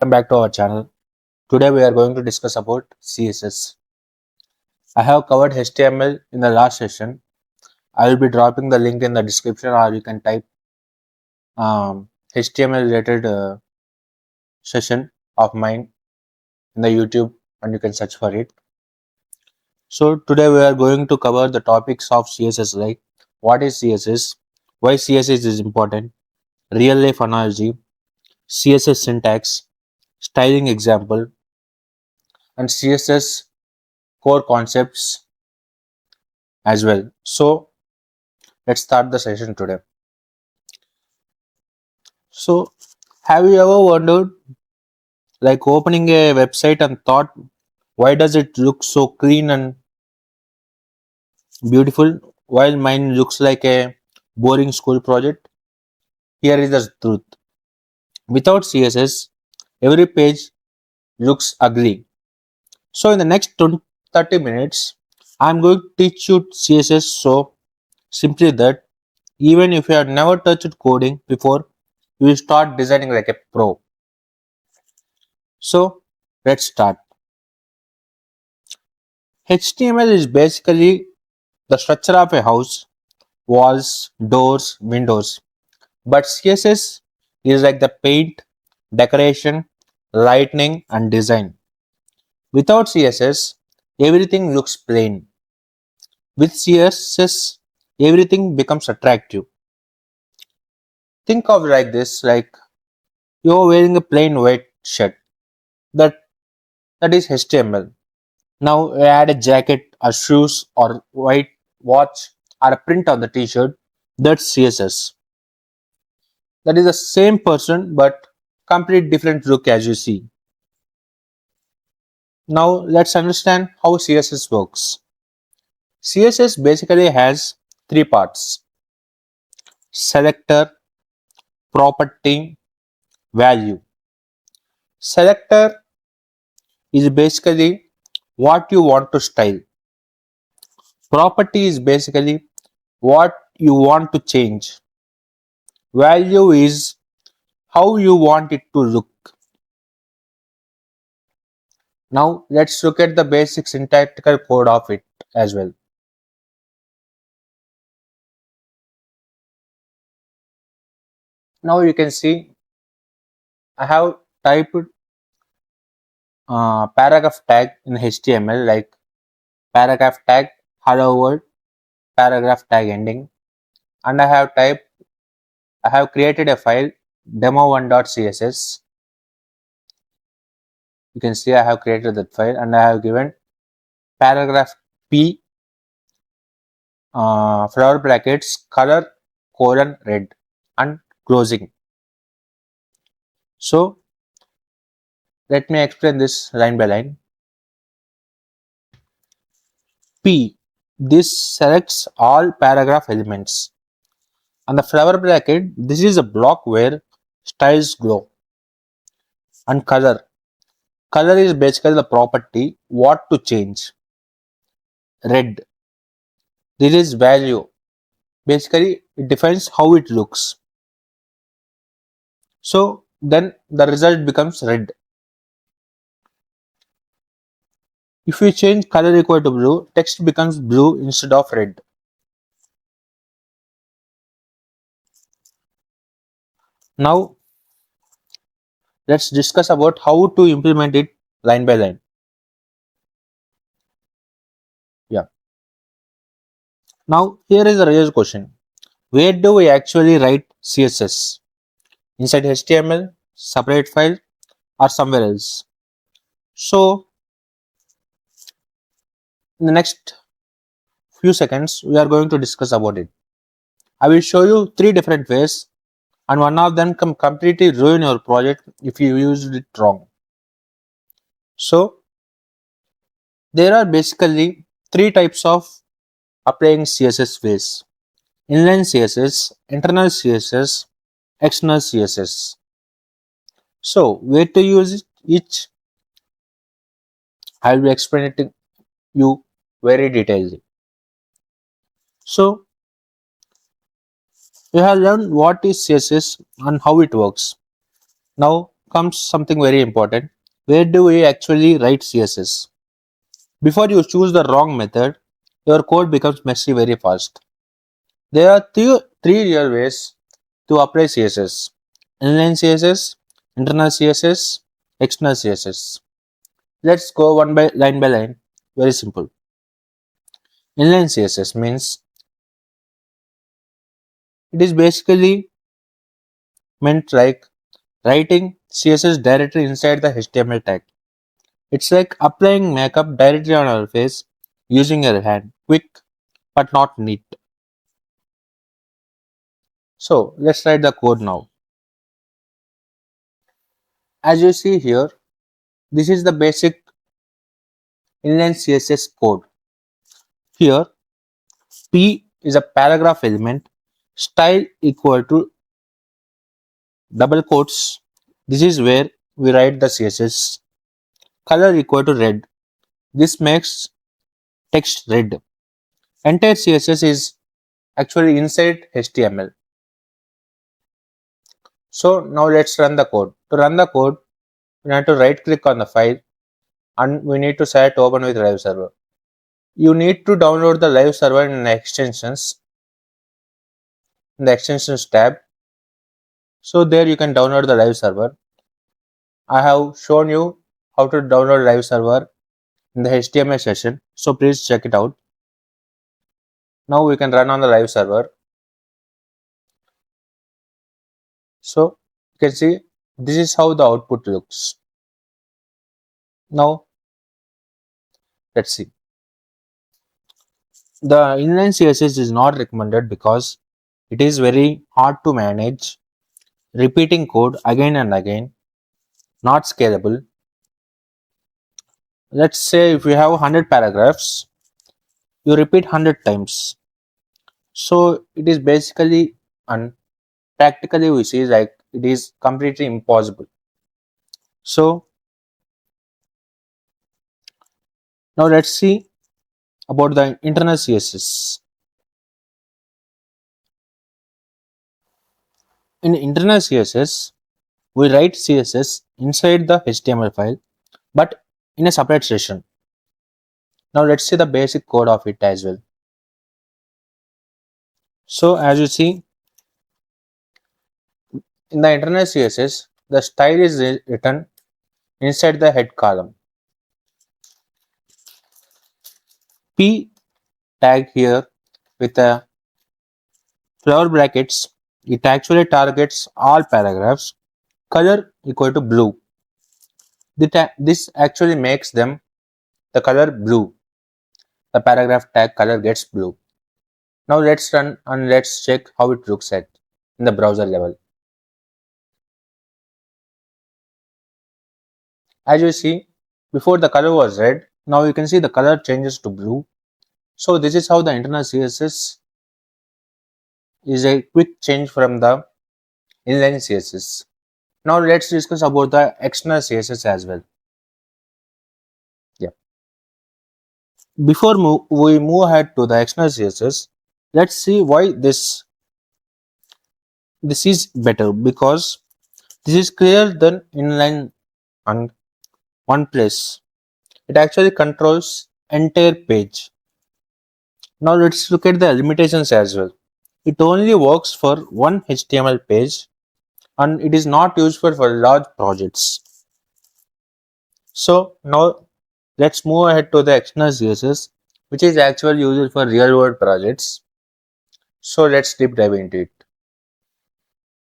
Welcome back to our channel. Today we are going to discuss about CSS. I have covered HTML in the last session. I will be dropping the link in the description, or you can type HTML related session of mine in the YouTube and you can search for it. So today we are going to cover the topics of CSS, like what is CSS, why CSS is important, real life analogy, CSS syntax, styling example, and CSS core concepts as well. So let's start the session today. So, have you ever wondered, like opening a website and thought, why does it look so clean and beautiful while mine looks like a boring school project? Here is the truth. Without CSS, every page looks ugly. So, in the next 20, 30 minutes, I'm going to teach you CSS so simply that even if you have never touched coding before, you will start designing like a pro. So, let's start. HTML is basically the structure of a house: walls, doors, windows. But CSS is like the paint, decoration, lighting, and design. Without CSS, everything looks plain. With CSS, everything becomes attractive. Think of like this, like you're wearing a plain white shirt. That that is HTML. Now you add a jacket or shoes or white watch or a print on the t-shirt. That's CSS. That is the same person but complete different look, as you see. Now let's understand how CSS works. CSS basically has three parts: selector, property, value. Selector is basically what you want to style. Property is basically what you want to change. Value is how you want it to look. Now let's look at the basic syntactical code of it as well. Now you can see I have typed paragraph tag in HTML, like paragraph tag hello world, paragraph tag ending, and I have created a file demo1.css. You can see I have created that file and I have given paragraph p flower brackets color colon red and closing. So let me explain this line by line. P, this selects all paragraph elements. And the flower bracket, this is a block where styles glow. And color. Color is basically the property, what to change. Red. This is value. Basically, it defines how it looks. So then the result becomes red. If we change color equal to blue, text becomes blue instead of red. Now let's discuss about how to implement it line by line. Yeah. Now here is the real question. Where do we actually write CSS? Inside HTML, separate file, or somewhere else? So in the next few seconds, we are going to discuss about it. I will show you three different ways, and one of them can completely ruin your project if you used it wrong. So there are basically three types of applying CSS ways: inline CSS, internal CSS, external CSS. So where to use each, I will explain it to you very detailedly. So you have learned what is CSS and how it works. Now comes something very important. Where do we actually write CSS? Before you choose the wrong method, your code becomes messy very fast. There are three real ways to apply CSS: inline CSS, internal CSS, external CSS. Let's go by line. Very simple. Inline CSS means it is basically meant like writing CSS directly inside the HTML tag. It's like applying makeup directly on our face using your hand. Quick but not neat. So let's write the code now. As you see here, this is the basic inline CSS code. Here, P is a paragraph element, style equal to double quotes. This is where we write the CSS. Color equal to red. This makes text red. Entire CSS is actually inside HTML. So now let's run the code. To run the code, we have to right click on the file and we need to select open with live server. You need to download the live server in the extensions tab. So there you can download the live server. I have shown you how to download live server in the HTML session. So please check it out. Now we can run on the live server. So you can see this is how the output looks. Now let's see. The inline CSS is not recommended because it is very hard to manage, repeating code again and again, not scalable. Let's say if you have 100 paragraphs, you repeat 100 times. So it is basically and practically we see like it is completely impossible. So now let's see about the internal CSS. In internal CSS, we write CSS inside the HTML file but in a separate session. Now let's see the basic code of it as well. So as you see in the internal CSS, the style is written inside the head column. P tag here with a flower brackets, it actually targets all paragraphs. Color equal to blue. This actually makes them the color blue. The paragraph tag color gets blue. Now let's run and let's check how it looks at in the browser level. As you see, before the color was red, now you can see the color changes to blue. So this is how the internal CSS is a quick change from the inline CSS. Now let's discuss about the external CSS as well. Yeah. Before we move ahead to the external CSS, let's see why this is better because this is clearer than inline and one place. It actually controls entire page. Now let's look at the limitations as well. It only works for one HTML page and it is not useful for large projects. So now let's move ahead to the external CSS, which is actually used for real world projects. So let's deep dive into it.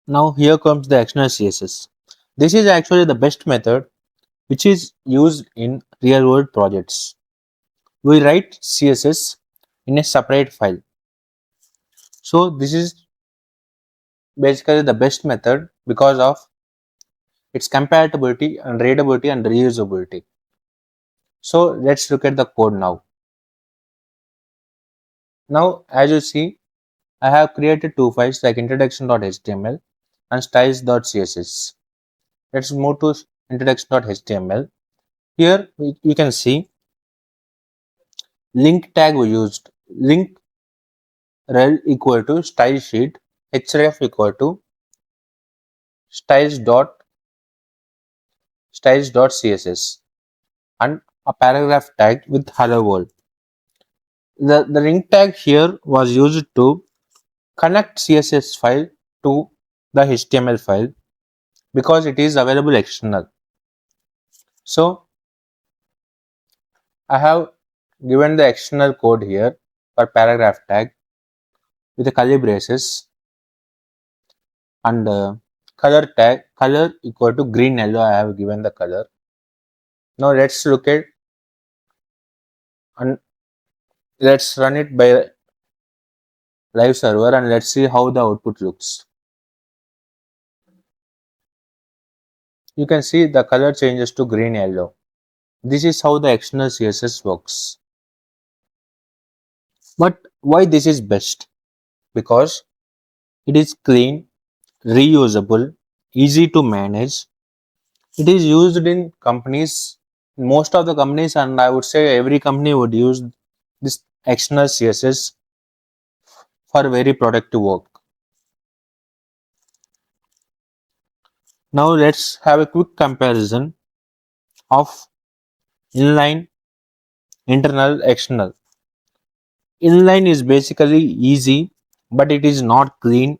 Now here comes the external CSS. This is actually the best method which is used in real world projects. We write CSS in a separate file. So this is basically the best method because of its compatibility and readability and reusability. So let's look at the code now. Now as you see, I have created two files like introduction.html and styles.css. Let's move to introduction.html. Here you can see link tag we used. Link rel equal to style sheet, href equal to styles.css. styles.css and a paragraph tag with hello world. The ring tag here was used to connect CSS file to the HTML file because it is available external. So I have given the external code here for paragraph tag with the curly braces and color tag color equal to green yellow. I have given the color. Now let's look at and let's run it by live server and let's see how the output looks. You can see the color changes to green yellow. This is how the external CSS works. But why this is best? Because it is clean, reusable, easy to manage. It is used in companies, most of the companies, and I would say every company would use this external CSS for very productive work. Now let's have a quick comparison of inline, internal, external. Inline is basically easy, but it is not clean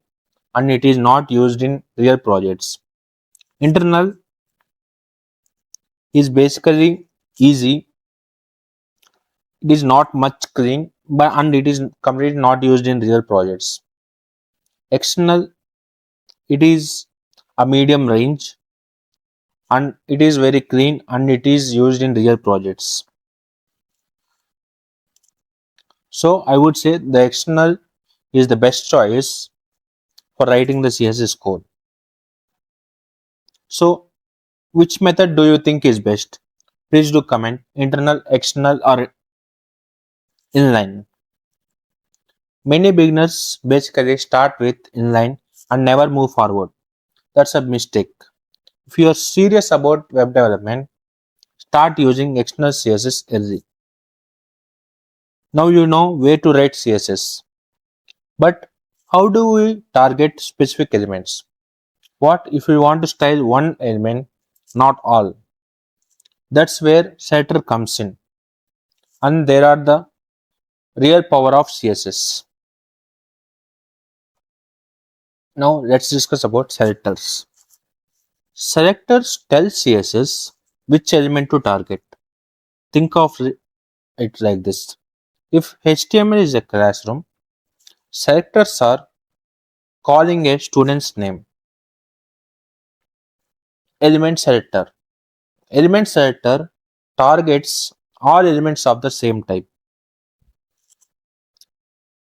and it is not used in real projects. Internal is basically easy, it is not much clean, but and it is completely not used in real projects. External, it is a medium range and it is very clean and it is used in real projects. So I would say the external is the best choice for writing the CSS code. So which method do you think is best? Please do comment internal, external or inline. Many beginners basically start with inline and never move forward. That's a mistake. If you are serious about web development, start using external CSS early. Now you know where to write CSS. But how do we target specific elements? What if we want to style one element, not all? That's where setter comes in. And there are the real power of CSS. Now let's discuss about selectors. Selectors tell CSS which element to target. Think of it like this. If HTML is a classroom, selectors are calling a student's name. Element selector. Element selector targets all elements of the same type.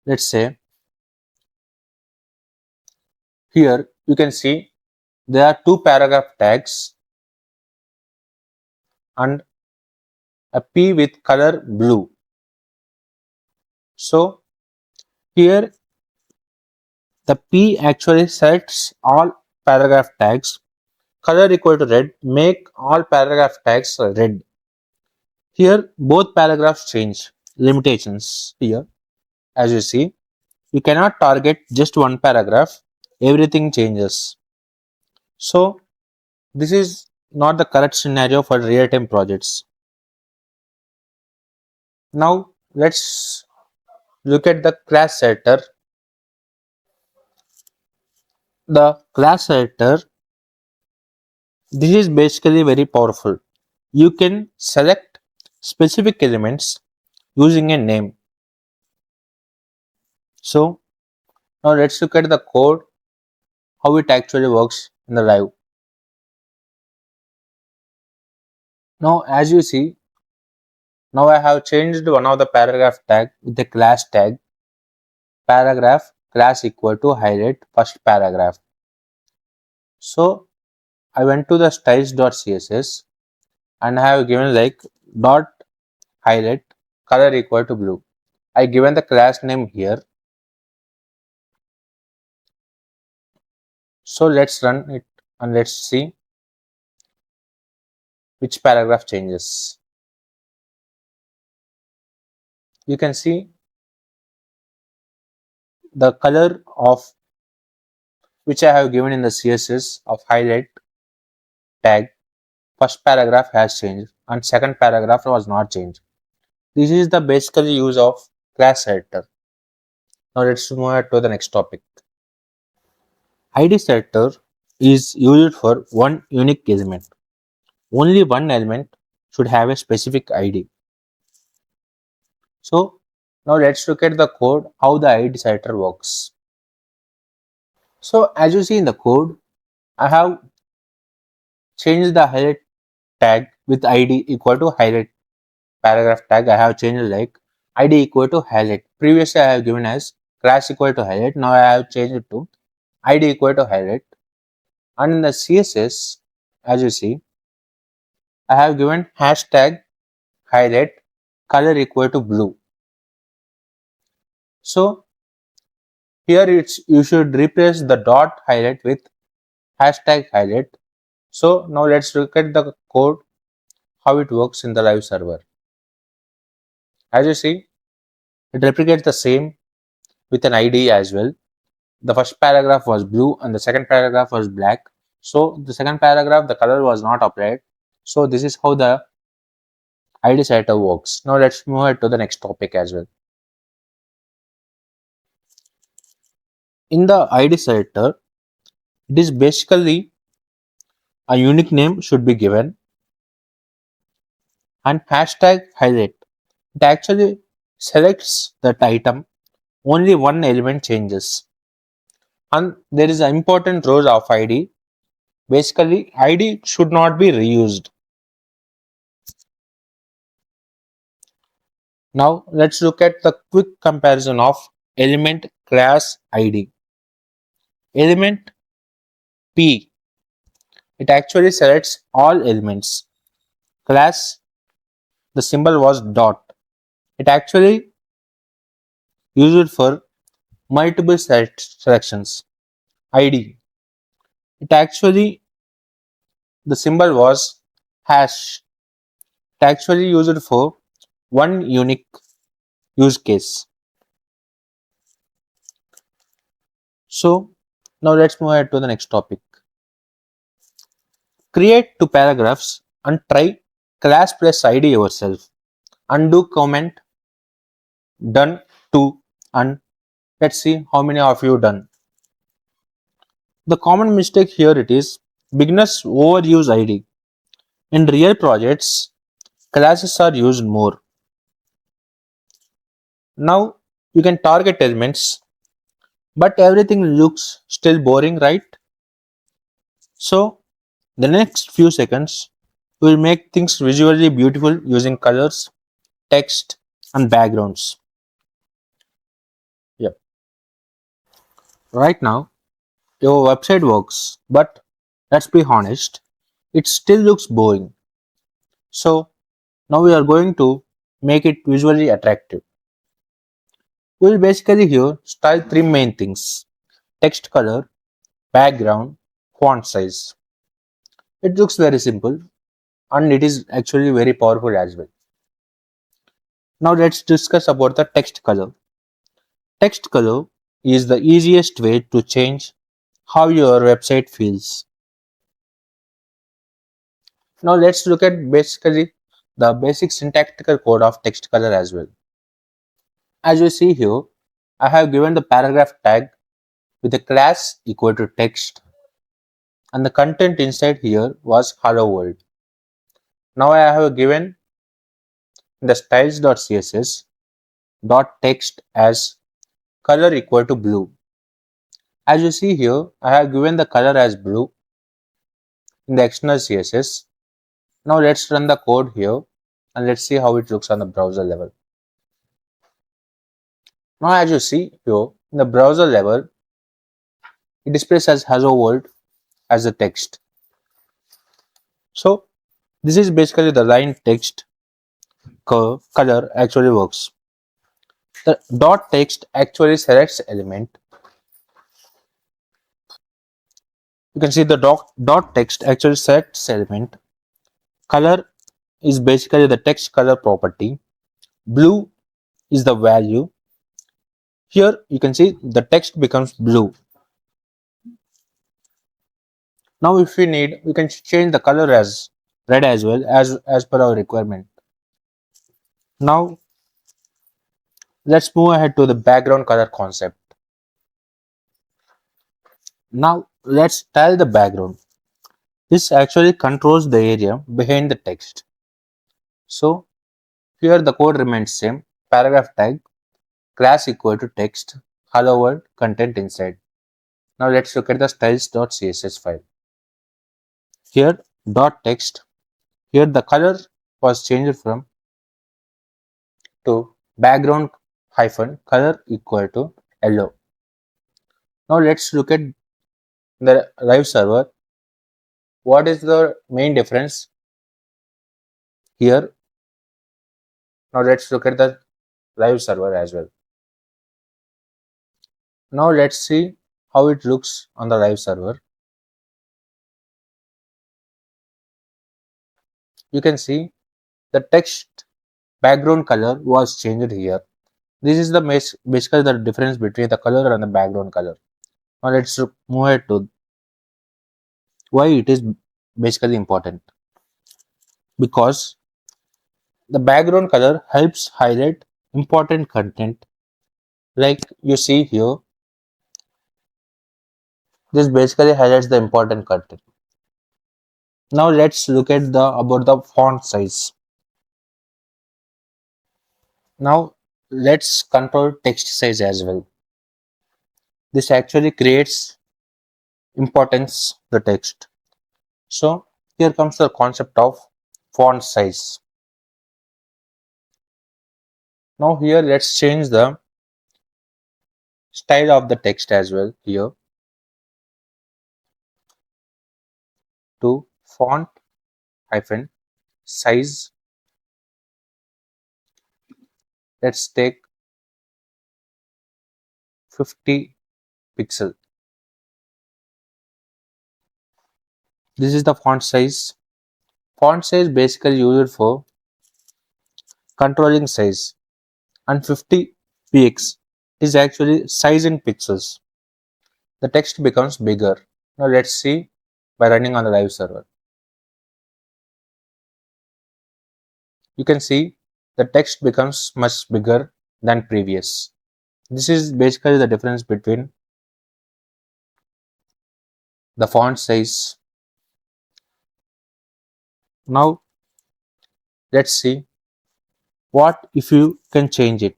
Let's say here you can see there are two paragraph tags and a P with color blue. So here the P actually selects all paragraph tags. Color equal to red, make all paragraph tags red. Here both paragraphs change. Limitations here as you see. You cannot target just one paragraph, everything changes. So, this is not the correct scenario for real time projects. Now, let's look at the class selector. The class selector, this is basically very powerful. You can select specific elements using a name. So, now let's look at the code, how it actually works in the live. Now, as you see, now I have changed one of the paragraph tag with the class tag. Paragraph class equal to highlight first paragraph. So I went to the styles.css and I have given like dot highlight color equal to blue. I given the class name here. So let's run it and let's see which paragraph changes. You can see the color of which I have given in the CSS of highlight tag first paragraph has changed and second paragraph was not changed. This is the basic use of class selector. Now let's move on to the next topic. ID selector is used for one unique element. Only one element should have a specific ID. So now let's look at the code, how the ID selector works. So as you see in the code, I have changed the highlight tag with ID equal to highlight paragraph tag. I have changed like ID equal to highlight. Previously I have given as class equal to highlight. Now I have changed it to ID equal to highlight. And in the CSS, as you see, I have given hashtag highlight color equal to blue. So here you should replace the dot highlight with hashtag highlight. So now let's look at the code, how it works in the live server. As you see, it replicates the same with an ID as well. The first paragraph was blue and the second paragraph was black. So the second paragraph, the color was not applied. So this is how the ID selector works. Now let's move on to the next topic as well. In the ID selector, it is basically a unique name should be given and hashtag highlight. It actually selects that item, only one element changes. And there is an important role of ID. Basically, ID should not be reused. Now let's look at the quick comparison of element class ID. Element P, it actually selects all elements. Class, the symbol was dot. It actually used it for multiple selections. ID, it actually, the symbol was hash. It actually used it for one unique use case. So now let's move ahead to the next topic. Create two paragraphs and try class plus ID yourself. Undo comment, done two, and let's see how many of you done. The common mistake here it is beginners overuse ID. In real projects, classes are used more. Now you can target elements, but everything looks still boring, right? So the next few seconds we will make things visually beautiful using colors, text, and backgrounds. Yep. Right now your website works, but let's be honest, it still looks boring. So now we are going to make it visually attractive. We will basically here style three main things: text color, background, font size. It looks very simple and it is actually very powerful as well. Now let's discuss about the text color. Text color is the easiest way to change how your website feels. Now let's look at basically the basic syntactical code of text color as well. As you see here, I have given the paragraph tag with a class equal to text and the content inside here was hello world. Now I have given the styles.css dot text as color equal to blue. As you see here, I have given the color as blue in the external CSS. Now let's run the code here and let's see how it looks on the browser level. Now as you see here, in the browser level, it displays as hello world as the text. So this is basically the line text color actually works. The dot text actually selects element. You can see the dot text actually selects element. Color is basically the text color property. Blue is the value. Here you can see the text becomes blue. Now if we need, we can change the color as red as well as per our requirement. Now let's move ahead to the background color concept. Now let's style the background. This actually controls the area behind the text. So here the code remains same. Paragraph tag class equal to text, hello world, content inside. Now let's look at the styles.css file. Here dot text. Here the color was changed from to background hyphen color equal to yellow. Now let's look at the live server. What is the main difference here? Now let's look at the live server as well. Now let's see how it looks on the live server. You can see the text background color was changed here. This is the basically the difference between the color and the background color. Now let's move ahead to why it is basically important. Because the background color helps highlight important content. Like you see here, this basically highlights the important content. Now let's look at the about the font size. Now let's control text size as well. This actually creates importance the text. So here comes the concept of font size. Now here let's change the style of the text as well here to font hyphen size. Let's take 50 pixel. This is the font size. Font size basically used for controlling size, and 50 px is actually size in pixels. The text becomes bigger. Now let's see by running on the live server. You can see the text becomes much bigger than previous. This is basically the difference between the font size. Now let's see what if you can change it.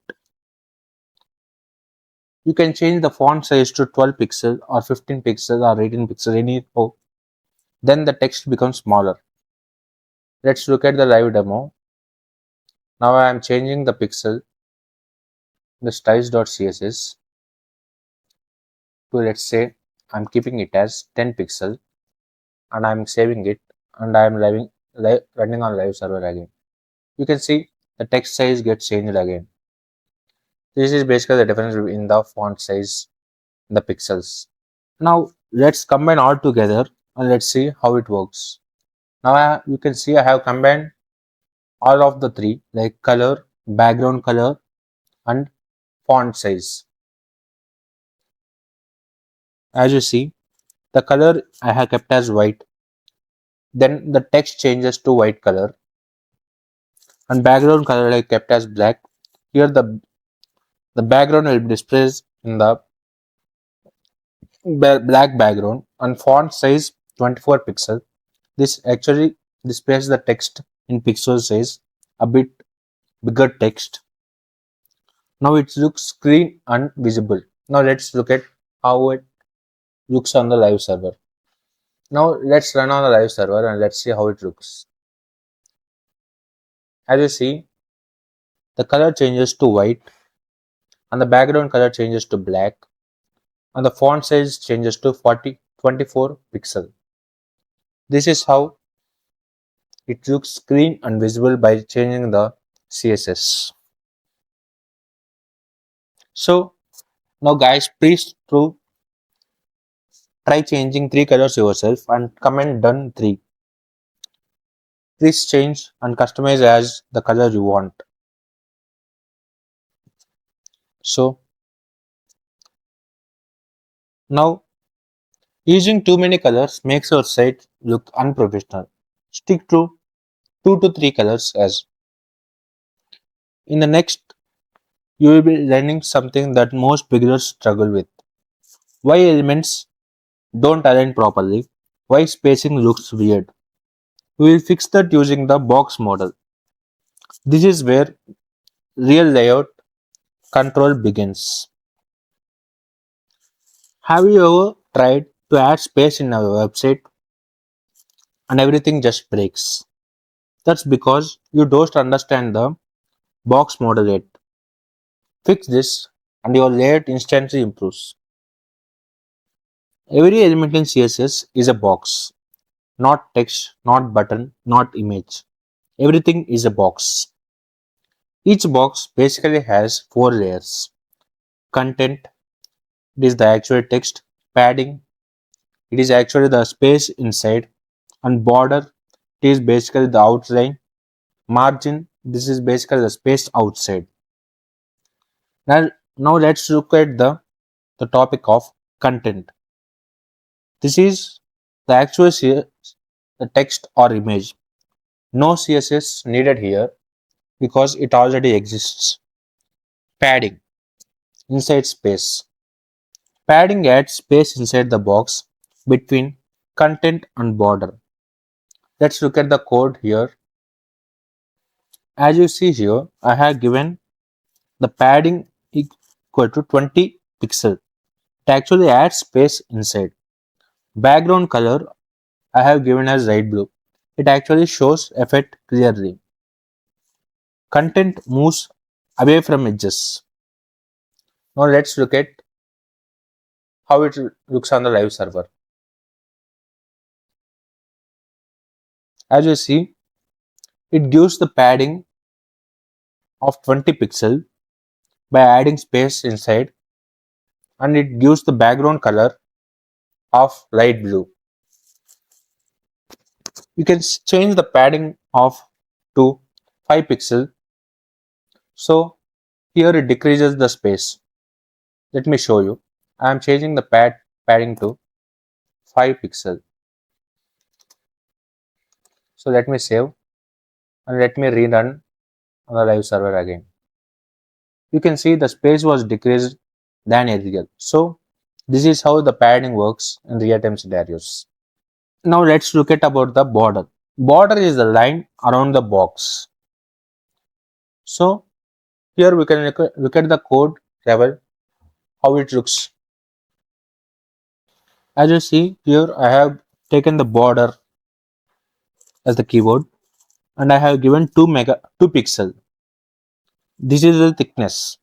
You can change the font size to 12 pixel or 15 pixels or 18 pixels anyhow. Then the text becomes smaller. Let's look at the live demo. Now I am changing the pixel, the styles.css to, let's say, I'm keeping it as 10 pixel and I'm saving it, and I'm running on live server again. You can see the text size gets changed again. This is basically the difference in the font size, the pixels. Now let's combine all together and let's see how it works. Now you can see I have combined all of the three, like color, background color, and font size. As you see, the color I have kept as white. Then the text changes to white color, and background color I kept as black. Here the background will be displayed in the black background, and font size 24 pixel. This actually displays the text in pixel size, a bit bigger text. Now it looks clean and visible. Now let's look at how it looks on the live server. Now let's run on the live server and let's see how it looks. As you see, the color changes to white and the background color changes to black and the font size changes to 24 pixel. This is how it looks clean and visible by changing the CSS. So now guys, please try changing three colors yourself and comment done 3. Please change and customize as the color you want. So now using too many colors makes your site look unprofessional. Stick to 2 to 3 colors as in the next you will be learning something that most beginners struggle with. Why elements don't align properly, why spacing looks weird. We will fix that using the box model. This is where real layout control begins. Have you ever tried to add space in a website and everything just breaks? That's because you don't understand the box model yet. Fix this and your layout instantly improves. Every element in CSS is a box, not text, not button, not image. Everything is a box. Each box basically has 4 layers. Content, it is the actual text. Padding, it is actually the space inside. And border, it is basically the outline. Margin, this is basically the space outside. Now, now let's look at the topic of content. This is the actual the text or image. No CSS needed here because it already exists. Padding, inside space. Padding adds space inside the box between content and border. Let's look at the code here. As you see here, I have given the padding equal to 20 pixel. It actually adds space inside. Background color I have given as light blue. It actually shows effect clearly. Content moves away from edges. Now let's look at how it looks on the live server. As you see, it gives the padding of 20 pixel by adding space inside, and it gives the background color of light blue. You can change the padding of to 5 pixel. So here it decreases the space. Let me show you. I am changing the padding to 5 pixel. So let me save and let me rerun on the live server again. You can see the space was decreased than earlier. So this is how the padding works in real-time scenarios. Now let's look at about the border. Border is the line around the box. So here we can look at the code level, how it looks. As you see here, I have taken the border as the keyboard and I have given 2 pixel. This is the thickness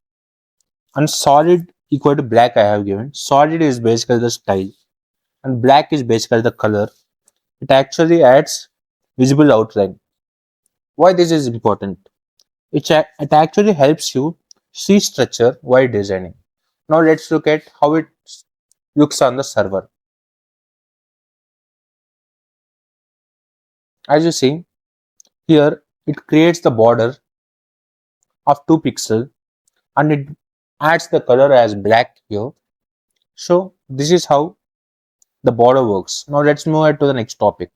and solid equal to black I have given. Solid is basically the style and black is basically the color. It actually adds visible outline. Why this is important? It actually helps you see structure while designing. Now let's look at how it looks on the server. As you see here, it creates the border of 2 pixel and it adds the color as black here. So this is how the border works. Now let's move on to the next topic.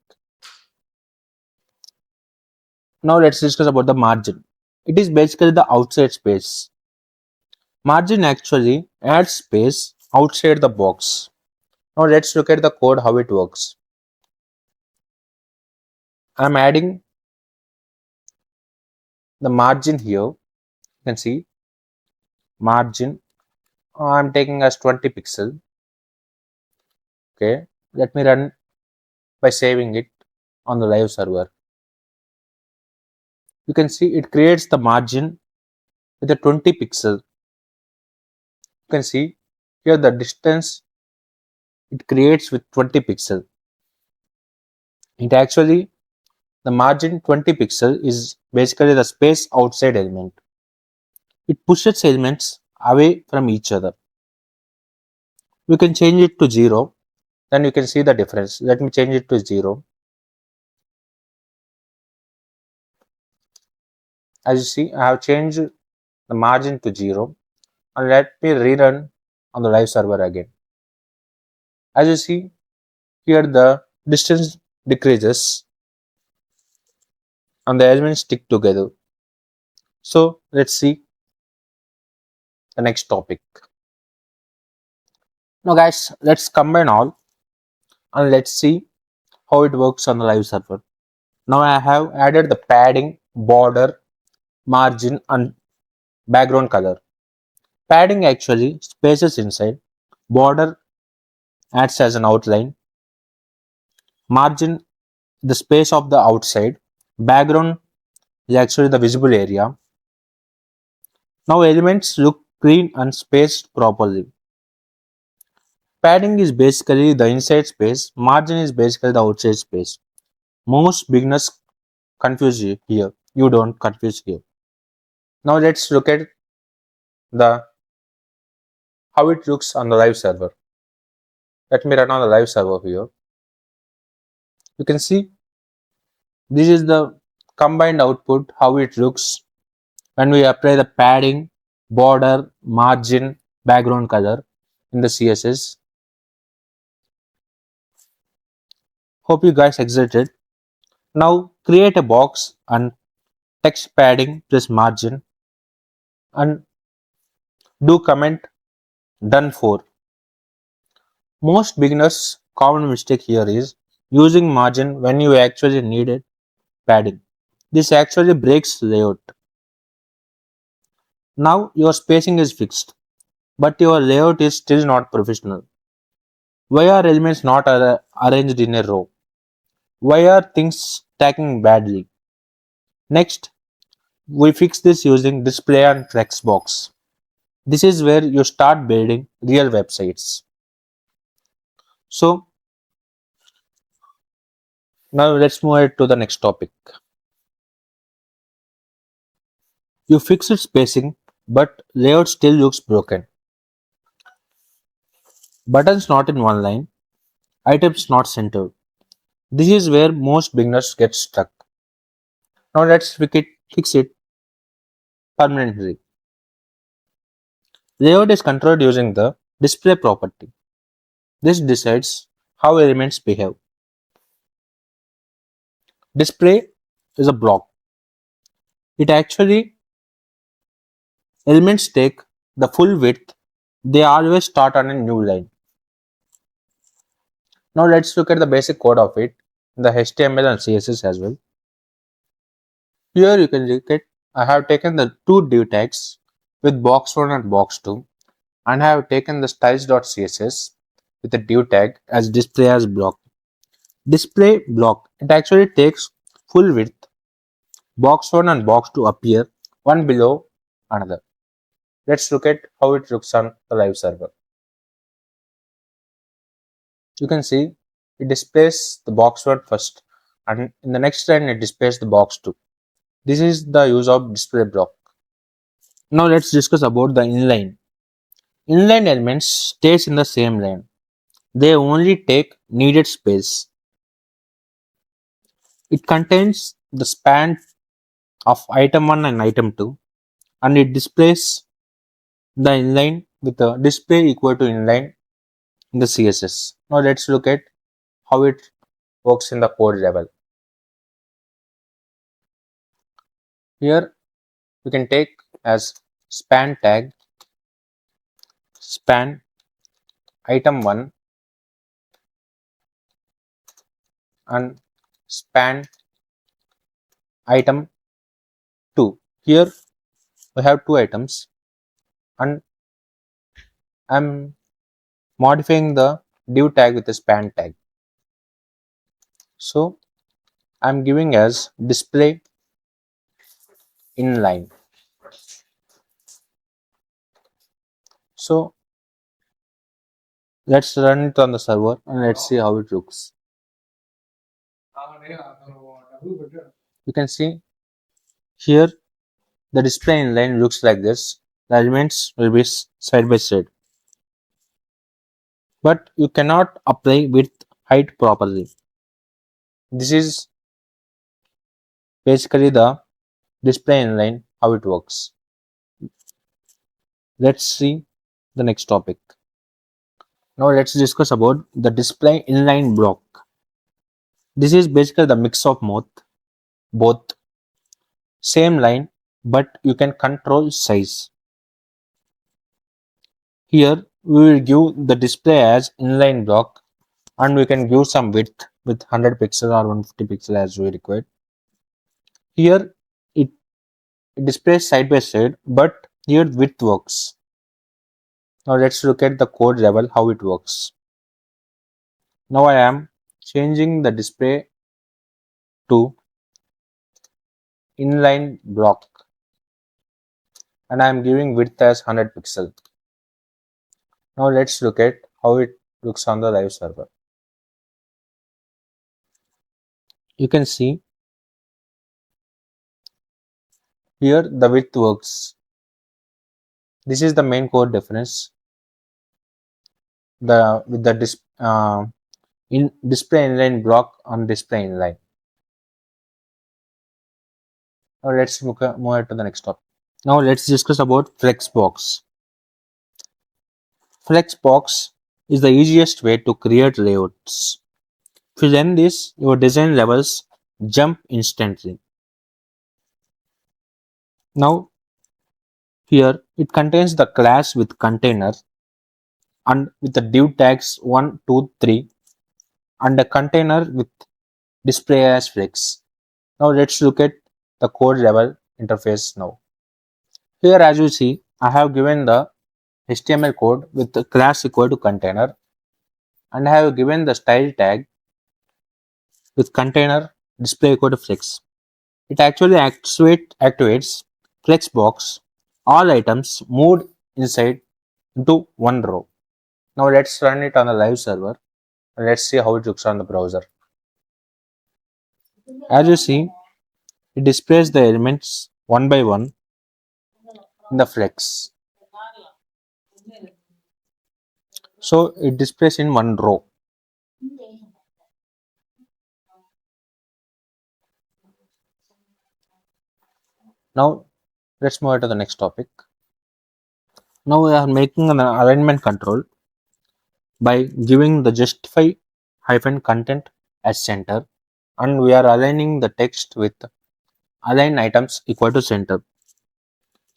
Now let's discuss about the margin. It is basically the outside space. Margin actually adds space outside the box. Now let's look at the code how it works. I'm adding the margin here. You can see margin. I'm taking as 20 pixel. Okay. Let me run by saving it on the live server. You can see it creates the margin with a 20 pixel. You can see here the distance it creates with 20 pixel. It actually the margin 20 pixel is basically the space outside element. It pushes elements away from each other. We can change it to 0, then you can see the difference. Let me change it to 0. As you see, I have changed the margin to 0 and let me rerun on the live server again. As you see here the distance decreases and the elements stick together. So let's see the next topic. Now guys, let's combine all and let's see how it works on the live server. Now I have added the padding, border, margin and background color. Padding actually spaces inside, border acts as an outline, margin the space of the outside, background is actually the visible area. Now elements look clean and spaced properly. Padding is basically the inside space, margin is basically the outside space. Most beginners confuse you here. You don't confuse here. Now let's look at the how it looks on the live server. Let me run on the live server here. You can see this is the combined output, how it looks when we apply the padding, border, margin, background color in the CSS. Hope you guys excited. Now create a box and text padding plus margin and do comment done for. Most beginners common mistake here is using margin when you actually needed padding. This actually breaks layout. Now your spacing is fixed, but your layout is still not professional. Why are elements not arranged in a row? Why are things stacking badly? Next, we fix this using display and Flexbox. This is where you start building real websites. So now let's move it to the next topic. You fixed spacing, but layout still looks broken. Buttons not in one line, items not centered. This is where most beginners get stuck. Now let's fix it permanently. Layout is controlled using the display property. This decides how elements behave. Display is a block. It actually elements take the full width. They always start on a new line. Now let's look at the basic code of it, the HTML and CSS as well. Here you can look at I have taken the two div tags with box1 and box2 and I have taken the styles.css with the div tag as display as block. Display block, it actually takes full width. Box1 and box2 appear one below another. Let's look at how it looks on the live server. You can see it displays the box1 first and in the next line it displays the box2. This is the use of display block. Now let's discuss about the inline. Inline elements stays in the same line. They only take needed space. It contains the span of item 1 and item 2 and it displays the inline with the display equal to inline in the CSS. Now let's look at how it works in the code level. Here we can take as span tag span item 1 and span item 2. Here we have two items and I'm modifying the div tag with the span tag. So I'm giving as display inline. So let's run it on the server and let's see how it looks. You can see here the display inline looks like this. The elements will be side by side. But you cannot apply width height properly. This is basically the display inline how it works. Let's see the next topic. Now let's discuss about the display inline block. This is basically the mix of both. Same line, but you can control size. Here we will give the display as inline block, and we can give some width with 100 pixel or 150 pixel as we require. Here it displays side by side, but here width works. Now let's look at the code level how it works. Now I am changing the display to inline block, and I am giving width as 100 pixel. Now let's look at how it looks on the live server. You can see here the width works. This is the main core difference. The with the in display inline block on display inline. Now let's move on to the next topic. Now let's discuss about Flexbox. Flexbox is the easiest way to create layouts. If you run this, your design levels jump instantly. Now here it contains the class with container and with the div tags 1, 2, 3 and a container with display as flex. Now let's look at the code level interface now. Here as you see, I have given the HTML code with the class equal to container, and I have given the style tag with container display equal to flex. It actually activates Flexbox all items moved inside into one row. Now let's run it on the live server and let's see how it looks on the browser. As you see, it displays the elements one by one in the flex. So it displays in one row. Now let's move on to the next topic. Now we are making an alignment control by giving the justify hyphen content as center, and we are aligning the text with align items equal to center.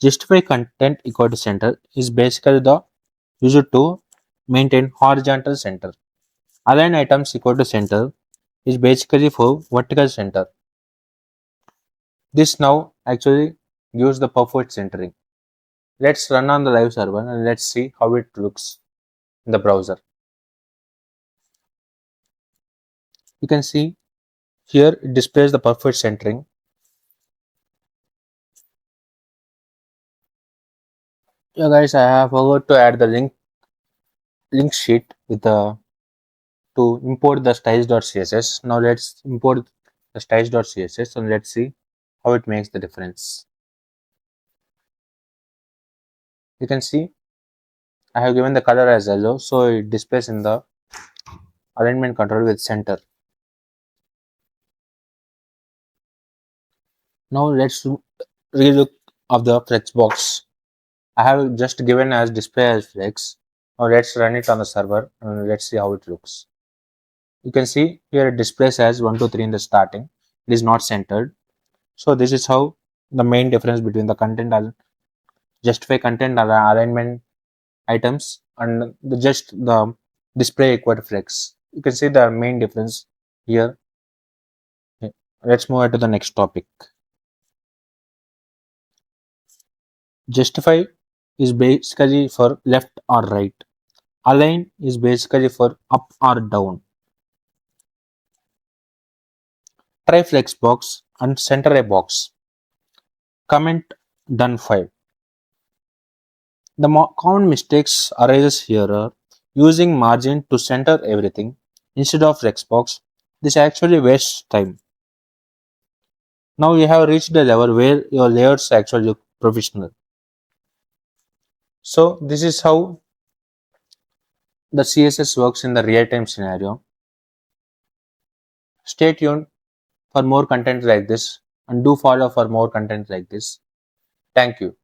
Justify content equal to center is basically the used to maintain horizontal center. Align items equal to center is basically for vertical center. This now actually gives the perfect centering. Let's run on the live server and let's see how it looks in the browser. You can see here it displays the perfect centering. Yeah guys, I have forgot to add the link sheet with the to import the styles.css. Now let's import the styles.css and let's see how it makes the difference. You can see I have given the color as yellow, so it displays in the alignment control with center. Now let's relook of the Flexbox. I have just given as display as flex. Now let's run it on the server and let's see how it looks. You can see here it displays as 1, 2, 3 in the starting. It is not centered. So this is how the main difference between the content and justify content and alignment items and just the display equal to flex. You can see the main difference here. Let's move on to the next topic. Justify is basically for left or right. Align is basically for up or down. Try Flexbox and center a box. Comment done file. The common mistakes arises here are using margin to center everything instead of Flexbox. This actually wastes time. Now you have reached a level where your layouts actually look professional. So this is how the CSS works in the real-time scenario. Stay tuned for more content like this and do follow for more content like this. Thank you.